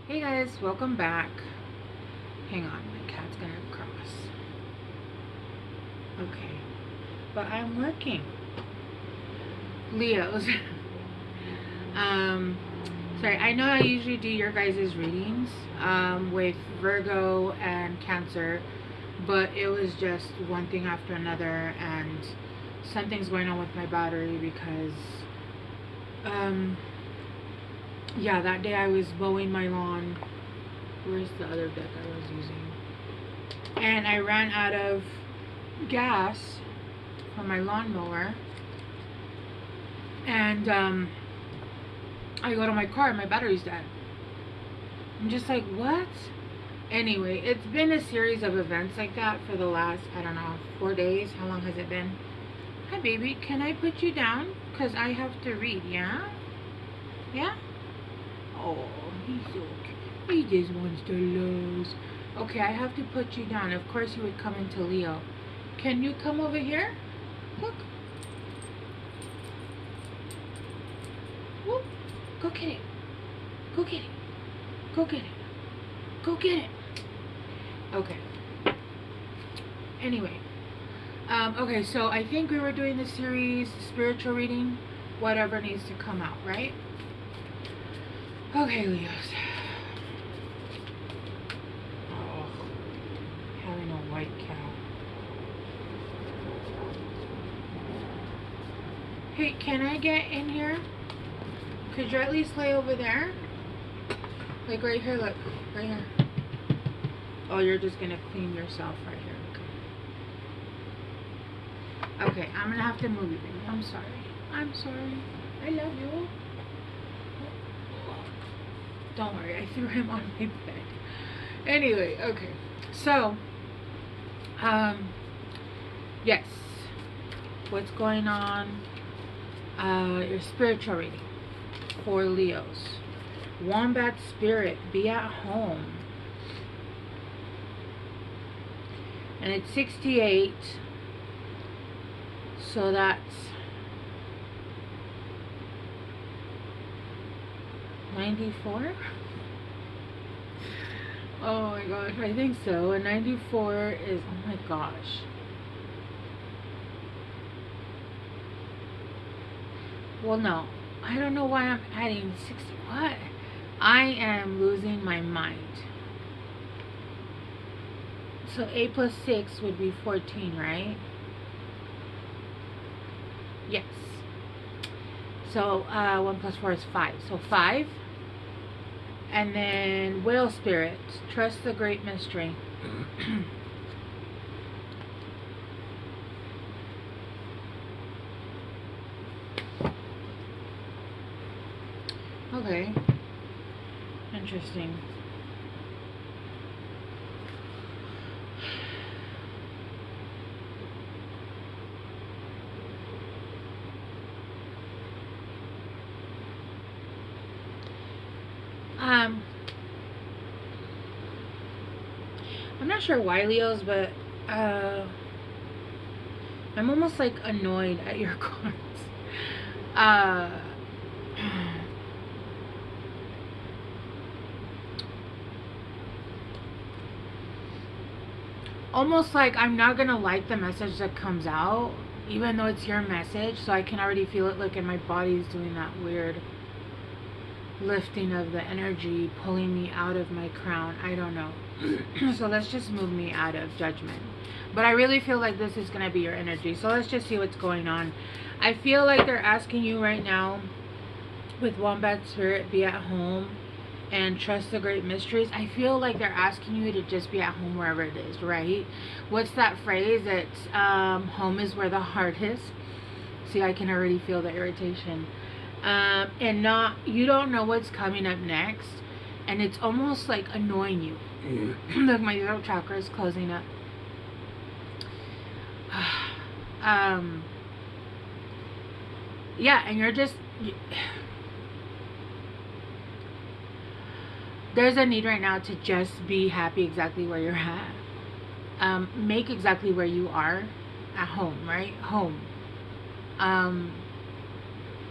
Hey guys, welcome back. Hang on, my cat's gonna cross. Okay, but I'm working. Leos. um, sorry, I know I usually do your guys' readings with Virgo and Cancer, but it was just one thing after another, and something's going on with my battery because yeah, that day I was mowing my lawn. Where's the other deck I was using? And I ran out of gas for my lawnmower. And I go to my car and my battery's dead. I'm just like, what? Anyway, it's been a series of events like that for the last, I don't know, 4 days. How long has it been? Hi, baby. Can I put you down? Because I have to read, yeah? Yeah? Oh, he's so cute. He just wants to lose. Okay, I have to put you down. Of course you would come into Leo. Can you come over here? Look. Whoop. Go get it. Go get it. Go get it. Go get it. Okay. Anyway. Okay, so I think we were doing the series, spiritual reading, whatever needs to come out, right? Okay, Leos. Oh, having a white cow. Hey, can I get in here? Could you at least lay over there? Like right here, look. Right here. Oh, you're just gonna clean yourself right here. Okay. Okay, I'm gonna have to move you, baby. I'm sorry. I'm sorry. I love you. Don't worry, I threw him on my bed. Anyway, okay. So, yes. What's going on? Your spiritual reading for Leos. Wombat spirit, be at home. And it's 68. So that's 94? Oh my gosh, I think so. And 94 is, oh my gosh. Well, no. I don't know why I'm adding 60. What? I am losing my mind. So 8 plus 6 would be 14, right? Yes. So 1 plus 4 is 5. So 5. And then whale spirit, trust the great mystery. Okay. Interesting. I'm not sure why, Leos, but I'm almost like annoyed at your cards. Almost like I'm not gonna like the message that comes out, even though it's your message, so I can already feel it, like in my body's doing that weird lifting of the energy, pulling me out of my crown. I don't know. So let's just move me out of judgment. But I really feel like this is going to be your energy. So let's just see what's going on. I feel like they're asking you right now with Wombat Spirit, be at home and trust the great mysteries. I feel like they're asking you to just be at home wherever it is, right? What's that phrase? It's home is where the heart is. See, I can already feel the irritation. And you don't know what's coming up next, and it's almost like annoying you. Look, my throat chakra is closing up. Yeah, and you're just, there's a need right now to just be happy exactly where you're at. Make exactly where you are at home, right? Home.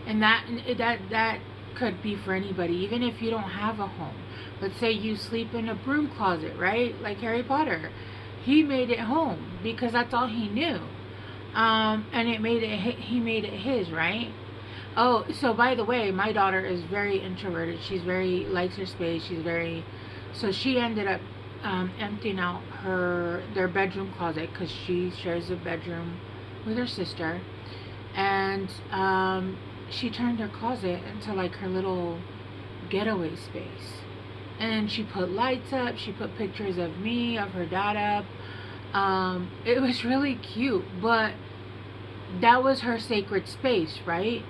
And that could be for anybody, even if you don't have a home. Let's say you sleep in a broom closet, right? Like Harry Potter. He made it home because that's all he knew. And he made it his, right? Oh, so by the way, my daughter is very introverted. She's very, likes her space. So she ended up emptying out their bedroom closet because she shares a bedroom with her sister. And she turned her closet into like her little getaway space. And she put lights up, she put pictures of me, of her dad up. It was really cute, but that was her sacred space, right?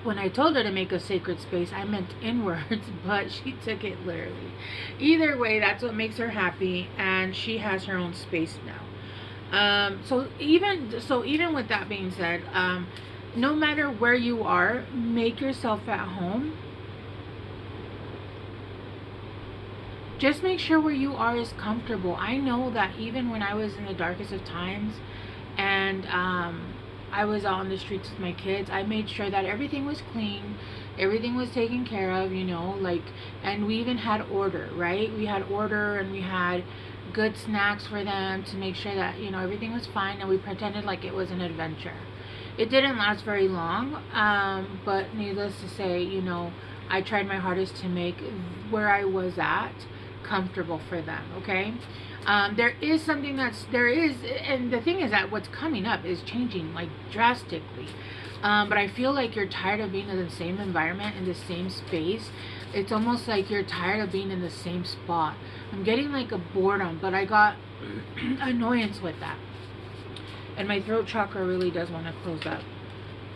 When I told her to make a sacred space, I meant inwards, but she took it literally. Either way, that's what makes her happy, and she has her own space now. So even with that being said, no matter where you are, make yourself at home. Just make sure where you are is comfortable. I know that even when I was in the darkest of times, and I was out on the streets with my kids, I made sure that everything was clean, everything was taken care of, and we even had order, right? We had order, and we had good snacks for them to make sure that, everything was fine, and we pretended like it was an adventure. It didn't last very long, but needless to say, I tried my hardest to make where I was at comfortable for them, okay? There is, and the thing is that what's coming up is changing like drastically. But I feel like you're tired of being in the same environment, in the same space. It's almost like you're tired of being in the same spot. I'm getting like a boredom, but I got annoyance with that. And my throat chakra really does want to close up.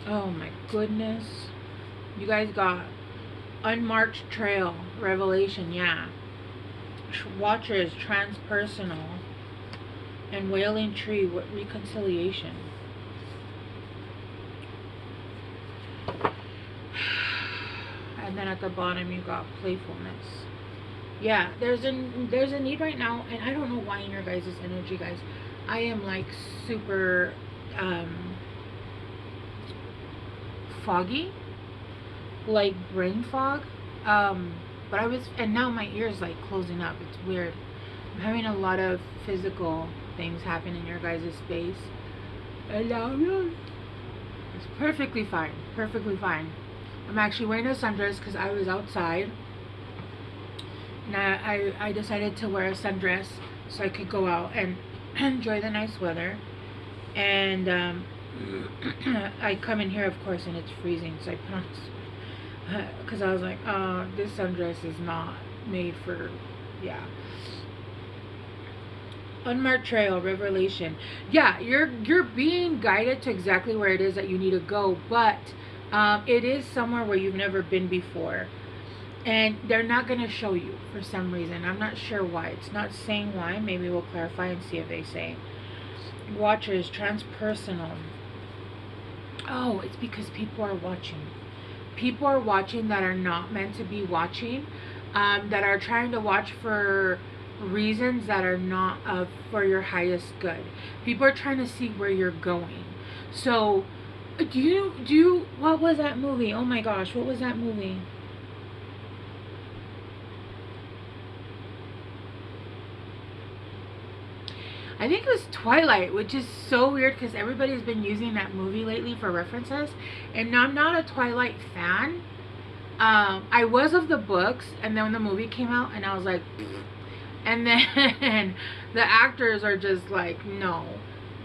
Oh my goodness. You guys got unmarked trail, revelation, yeah. Watchers, transpersonal, and wailing tree, what reconciliation. And then at the bottom you got playfulness. Yeah, there's a need right now, and I don't know why in your guys' energy, guys. I am like super foggy, like brain fog. But and now my ear's like closing up. It's weird. I'm having a lot of physical things happen in your guys' space. And now it's perfectly fine. Perfectly fine. I'm actually wearing a sundress because I was outside. And I decided to wear a sundress so I could go out and enjoy the nice weather. And I come in here, of course, and it's freezing. So I put on because I was like, this sundress is not made for, yeah. Unmarked trail, revelation. Yeah, you're being guided to exactly where it is that you need to go, but it is somewhere where you've never been before, and they're not going to show you for some reason. I'm not sure why. It's not saying why. Maybe we'll clarify and see if they say. Watchers, transpersonal. Oh, it's because people are watching. People are watching that are not meant to be watching, that are trying to watch for reasons that are not for your highest good. People are trying to see where you're going. So, what was that movie? Oh my gosh, what was that movie? I think it was Twilight, which is so weird because everybody's been using that movie lately for references, and I'm not a Twilight fan. I was of the books, and then when the movie came out, and I was like, pfft. And then the actors are just like, no.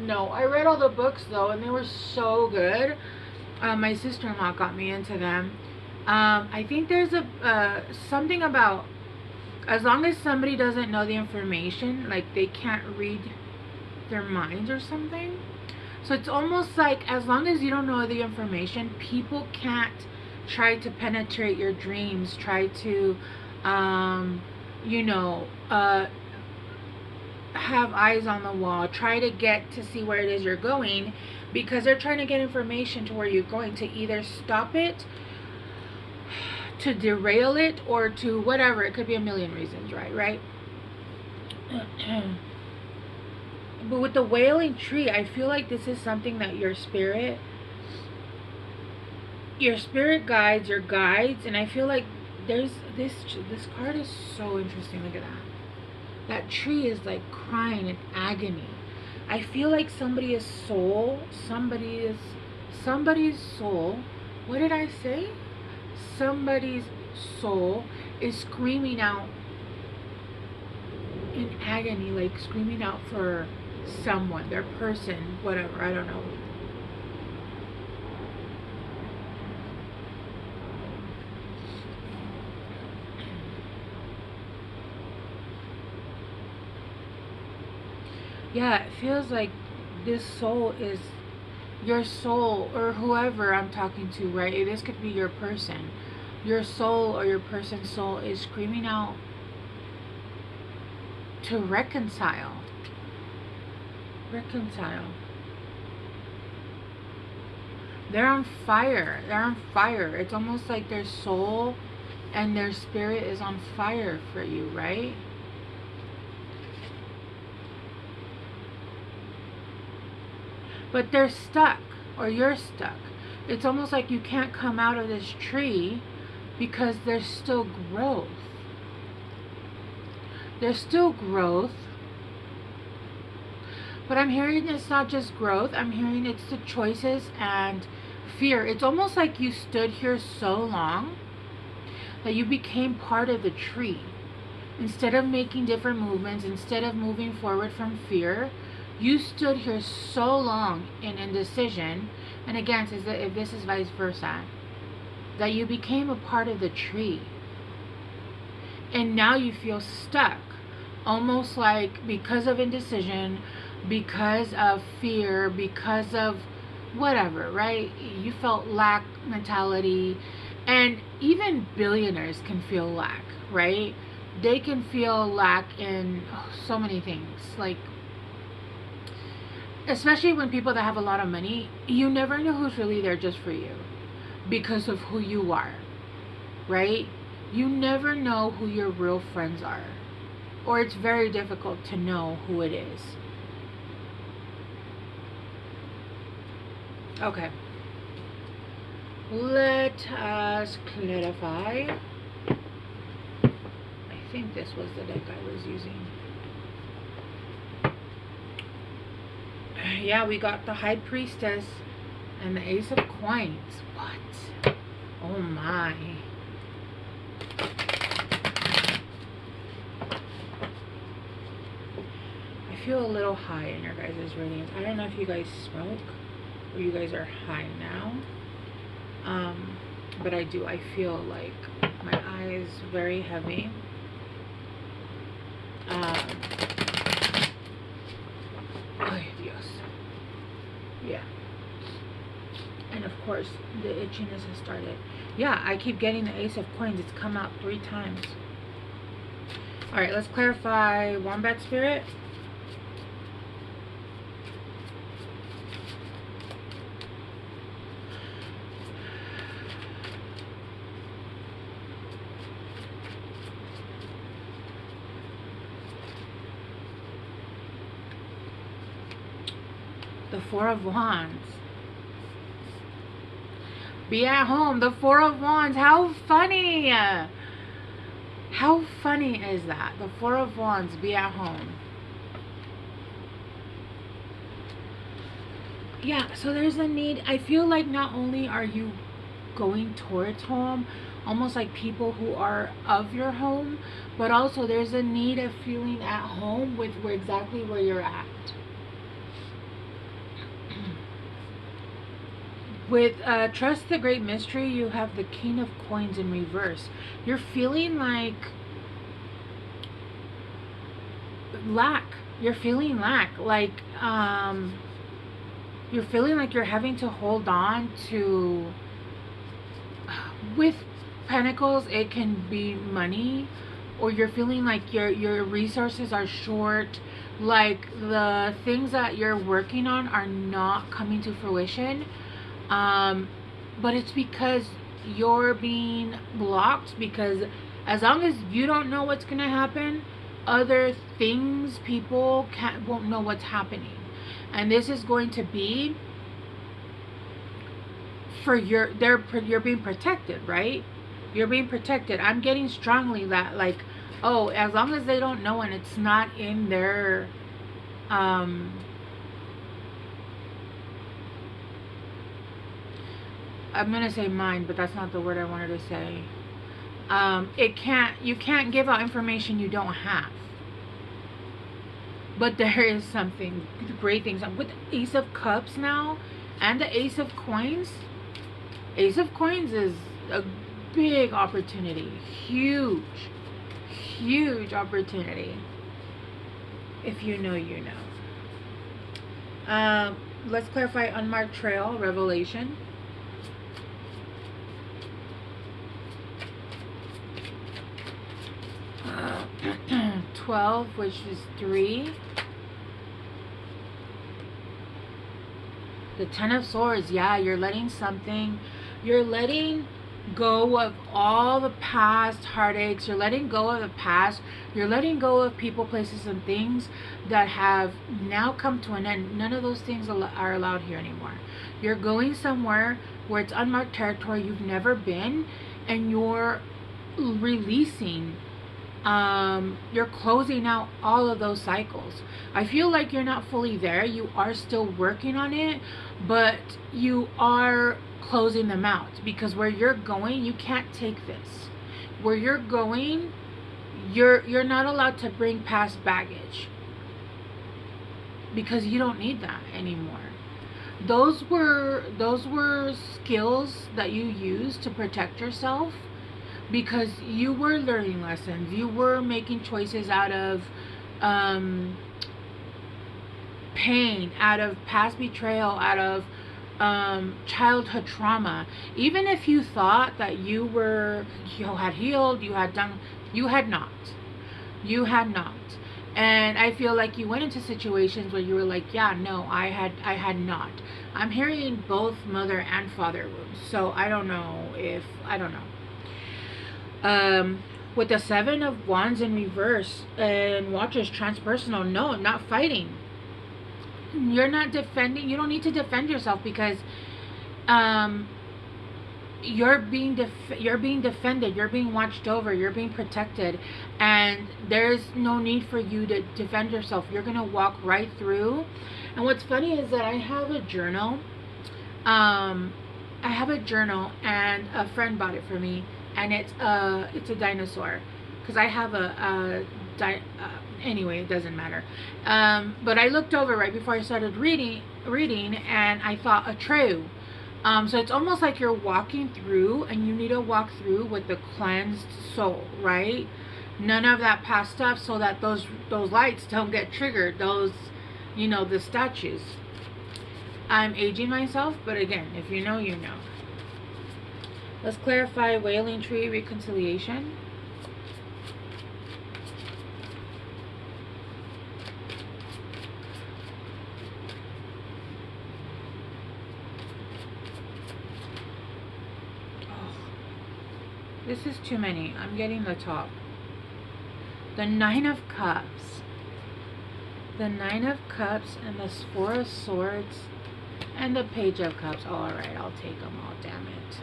I read all the books though, and they were so good. My sister-in-law got me into them. I think there's something about, as long as somebody doesn't know the information, like they can't read their minds or something. So it's almost like as long as you don't know the information, people can't try to penetrate your dreams, try to have eyes on the wall, try to get to see where it is you're going, because they're trying to get information to where you're going, to either stop it, to derail it, or to whatever. It could be a million reasons, right? But with the wailing tree, I feel like this is something that your spirit guides, and I feel like there's this card is so interesting. Look at that. That tree is like crying in agony. I feel like somebody's soul, somebody's soul. What did I say? Somebody's soul is screaming out in agony, like screaming out for someone, their person, whatever, I don't know. Yeah, it feels like this soul is your soul, or whoever I'm talking to, right? This could be your person. Your soul or your person's soul is screaming out to reconcile. Reconcile. They're on fire. They're on fire. It's almost like their soul and their spirit is on fire for you, right? But they're stuck, or you're stuck. It's almost like you can't come out of this tree because there's still growth. There's still growth. But I'm hearing it's not just growth. I'm hearing it's the choices and fear. It's almost like you stood here so long that you became part of the tree. Instead of making different movements, instead of moving forward from fear, you stood here so long in indecision, and again, if this is vice versa, that you became a part of the tree. And now you feel stuck, almost like because of indecision, because of fear, because of whatever, right? You felt lack mentality, and even billionaires can feel lack, right? They can feel lack in so many things, like especially when people that have a lot of money, you never know who's really there just for you because of who you are, right? You never know who your real friends are, or it's very difficult to know who it is. Okay, let us clarify. I think this was the deck I was using. Yeah, we got the High Priestess and the Ace of Coins. What? Oh my. I feel a little high in your guys' readings. I don't know if you guys smoke or you guys are high now. But I do. I feel like my eyes very heavy. Ay, Dios. Yeah. And of course, the itchiness has started. Yeah, I keep getting the Ace of Coins. It's come out 3 times. Alright, let's clarify Wombat Spirit. The Four of Wands. Be at home. The Four of Wands. How funny. How funny is that? The Four of Wands. Be at home. Yeah, so there's a need. I feel like not only are you going towards home, almost like people who are of your home, but also there's a need of feeling at home with exactly where you're at. With Trust the Great Mystery, you have the King of Coins in reverse. You're feeling like lack. You're feeling lack. Like, you're feeling like you're having to hold on to... With Pentacles, it can be money. Or you're feeling like your resources are short. Like, the things that you're working on are not coming to fruition. But it's because you're being blocked, because as long as you don't know what's gonna happen, other things, people won't know what's happening. And this is going to be for you're being protected, right? You're being protected. I'm getting strongly that, like, oh, as long as they don't know and it's not in their I'm gonna say mind, but that's not the word I wanted to say. You can't give out information you don't have. But there is something great things with the Ace of Cups now and the Ace of Coins. Ace of Coins is a big opportunity, huge opportunity. If you know, you know. Let's clarify unmarked trail, revelation. Uh, 12, which is 3. The Ten of Swords, yeah, you're letting go of all the past heartaches. You're letting go of the past. You're letting go of people, places, and things that have now come to an end. None of those things are allowed here anymore. You're going somewhere where it's unmarked territory you've never been, and you're releasing, you're closing out all of those cycles. I feel like you're not fully there. You are still working on it, but you are closing them out, because where you're going, you can't take this. Where you're going, you're not allowed to bring past baggage, because you don't need that anymore. Those were skills that you used to protect yourself, because you were learning lessons. You were making choices out of pain, out of past betrayal, out of childhood trauma. Even if you thought that you had healed, you had not. And I feel like you went into situations where you were like, yeah, no, I had not. I'm hearing both mother and father wounds, so I don't know. With the Seven of Wands in reverse and Watchers, transpersonal, no, not fighting. You're not defending. You don't need to defend yourself, because you're being defended. You're being watched over. You're being protected, and there's no need for you to defend yourself. You're gonna walk right through. And what's funny is that I have a journal. And a friend bought it for me, and it's a dinosaur, because I have anyway, it doesn't matter. But I looked over right before I started reading, and I thought a true. So it's almost like you're walking through, and you need to walk through with the cleansed soul, right? None of that past stuff, so that those lights don't get triggered. Those, the statues. I'm aging myself, but again, if you know, you know. Let's clarify Wailing Tree, reconciliation. This is too many. I'm getting the top. The Nine of Cups. The Nine of Cups and the Four of Swords and the Page of Cups. Oh, alright, I'll take them all, damn it.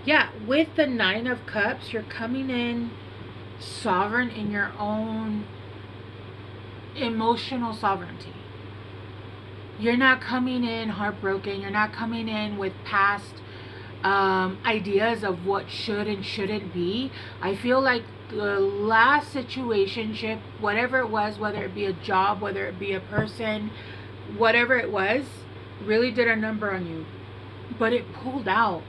Yeah, with the Nine of Cups, you're coming in sovereign in your own emotional sovereignty. You're not coming in heartbroken. You're not coming in with past ideas of what should and shouldn't be. I feel like the last situationship, whatever it was, whether it be a job, whether it be a person, whatever it was, really did a number on you. But it pulled out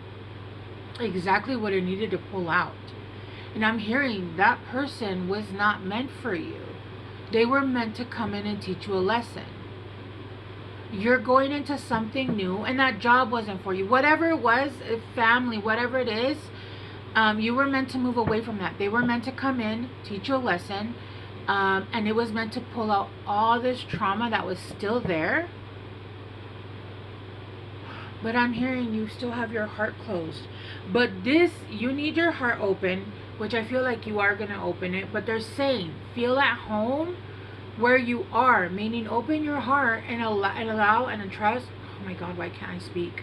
exactly what it needed to pull out. And I'm hearing that person was not meant for you. They were meant to come in and teach you a lesson. You're going into something new, and that job wasn't for you. Whatever it was, family, whatever it is, you were meant to move away from that. They were meant to come in, teach you a lesson, and it was meant to pull out all this trauma that was still there. But I'm hearing you still have your heart closed. But this, you need your heart open, which I feel like you are going to open it. But they're saying, feel at home where you are, meaning open your heart and allow and trust. Oh my God, why can't I speak?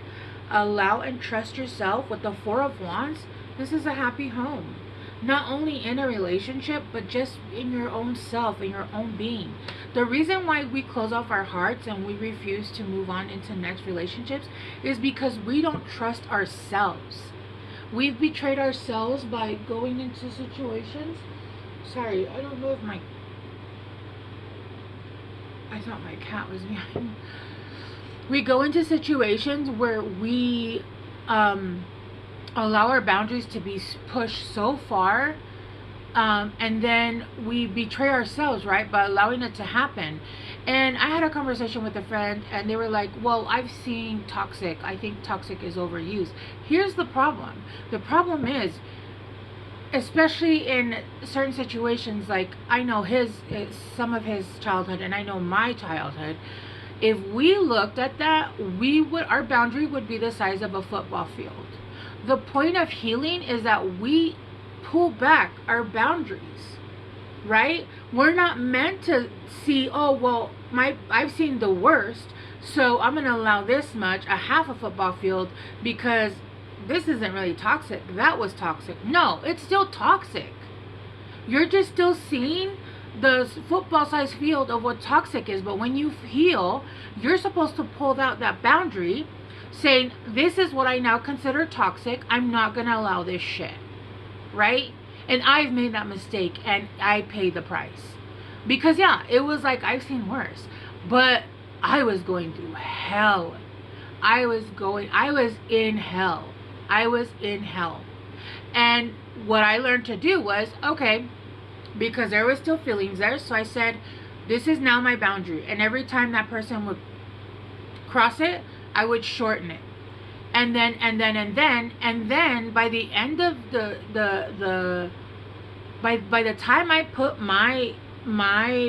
Allow and trust yourself with the Four of Wands. This is a happy home. Not only in a relationship, but just in your own self, in your own being. The reason why we close off our hearts and we refuse to move on into next relationships is because we don't trust ourselves. We've betrayed ourselves by going into situations. Sorry, I don't know if I thought my cat was behind. We go into situations where we allow our boundaries to be pushed so far, and then we betray ourselves, right, by allowing it to happen. And I had a conversation with a friend, and they were like, well, I've seen toxic. I think toxic is overused. Here's the problem. The problem is, especially in certain situations, like I know some of his childhood, and I know my childhood. If we looked at that, our boundary would be the size of a football field. The point of healing is that we pull back our boundaries, right? We're not meant to see, oh, well, I've seen the worst, so I'm going to allow this much, a half a football field, because this isn't really toxic. That was toxic. No, it's still toxic. You're just still seeing the football-sized field of what toxic is. But when you heal, you're supposed to pull out that boundary, saying, this is what I now consider toxic. I'm not going to allow this shit. Right? And I've made that mistake, and I paid the price. Because, yeah, it was like, I've seen worse. But I was going through hell. I was in hell. I was in hell. And what I learned to do was, okay, because there was still feelings there, so I said, this is now my boundary. And every time that person would cross it, I would shorten it. And then by the end of by the time I put my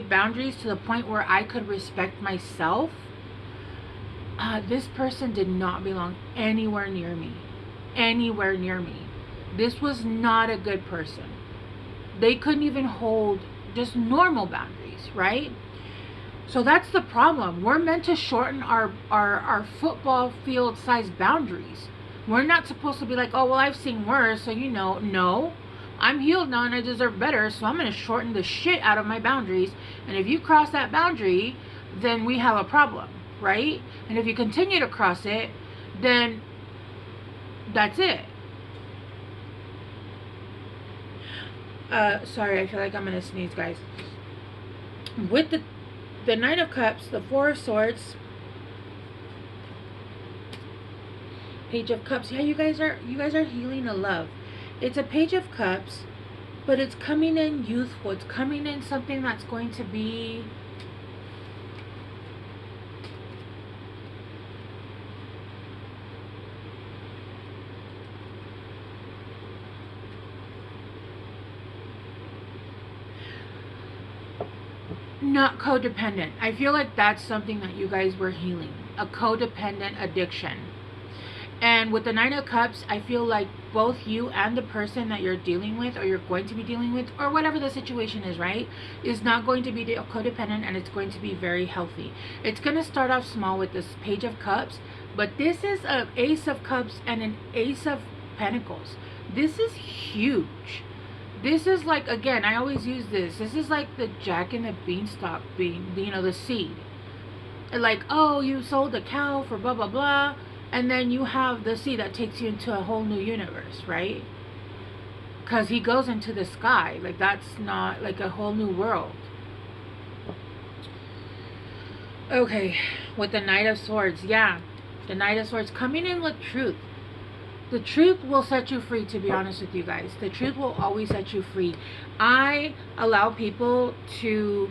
boundaries to the point where I could respect myself, this person did not belong anywhere near me. Anywhere near me. This was not a good person. They couldn't even hold just normal boundaries, right? So that's the problem. We're meant to shorten our football field sized boundaries. We're not supposed to be like, oh, well, I've seen worse, so no, I'm healed now and I deserve better, so I'm going to shorten the shit out of my boundaries. And if you cross that boundary, then we have a problem, right? And if you continue to cross it, then that's it. Sorry, I feel like I'm gonna sneeze, guys. With the Nine of Cups, the Four of Swords, Page of Cups. Yeah, you guys are healing a love. It's a Page of Cups, but it's coming in youthful. It's coming in something that's going to be not codependent. I feel like that's something that you guys were healing, a codependent addiction. And with the Nine of Cups, I feel like both you and the person that you're dealing with, or you're going to be dealing with, or whatever the situation is, right, is not going to be codependent, and it's going to be very healthy. It's going to start off small with this Page of Cups, but this is an Ace of Cups and an Ace of Pentacles. This is huge. This is like, again, I always use this. This is like the Jack and the Beanstalk being, the seed. Like, oh, you sold a cow for blah, blah, blah. And then you have the seed that takes you into a whole new universe, right? Because he goes into the sky. Like, that's not like a whole new world. Okay, with the Knight of Swords. Yeah, the Knight of Swords coming in with truth. The truth will set you free, to be honest with you guys. The truth will always set you free. I allow people to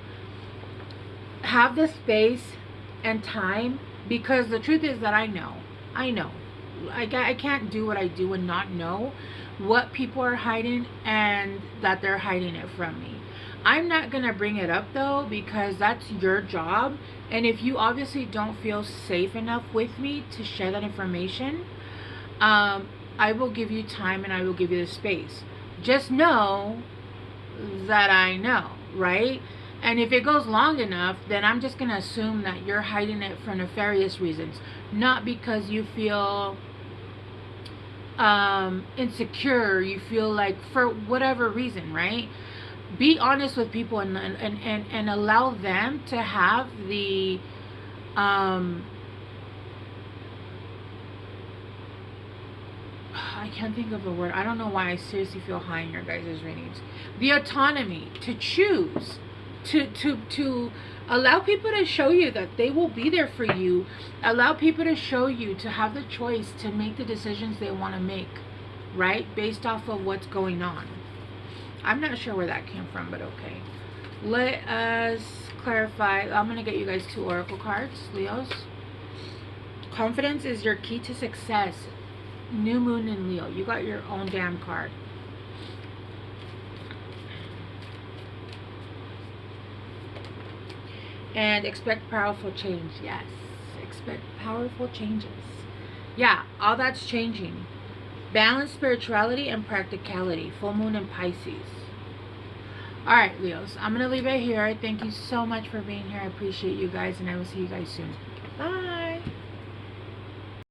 have the space and time, because the truth is that I know. I can't do what I do and not know what people are hiding, and that they're hiding it from me. I'm not going to bring it up, though, because that's your job. And if you obviously don't feel safe enough with me to share that information, I will give you time and I will give you the space. Just know that I know, right? And if it goes long enough, then I'm just going to assume that you're hiding it for nefarious reasons. Not because you feel insecure, you feel like, for whatever reason, right? Be honest with people, and allow them to have the I can't think of a word. I don't know why I seriously feel high in your guys' readings. The autonomy to choose, to allow people to show you that they will be there for you. Allow people to show you, to have the choice to make the decisions they want to make, right? Based off of what's going on. I'm not sure where that came from, but okay. Let us clarify. I'm going to get you guys 2 oracle cards, Leos. Confidence is your key to success. New moon in Leo. You got your own damn card. And expect powerful change. Yes. Expect powerful changes. Yeah, all that's changing. Balance spirituality and practicality. Full moon in Pisces. Alright, Leos. I'm going to leave it here. Thank you so much for being here. I appreciate you guys, and I will see you guys soon. Bye.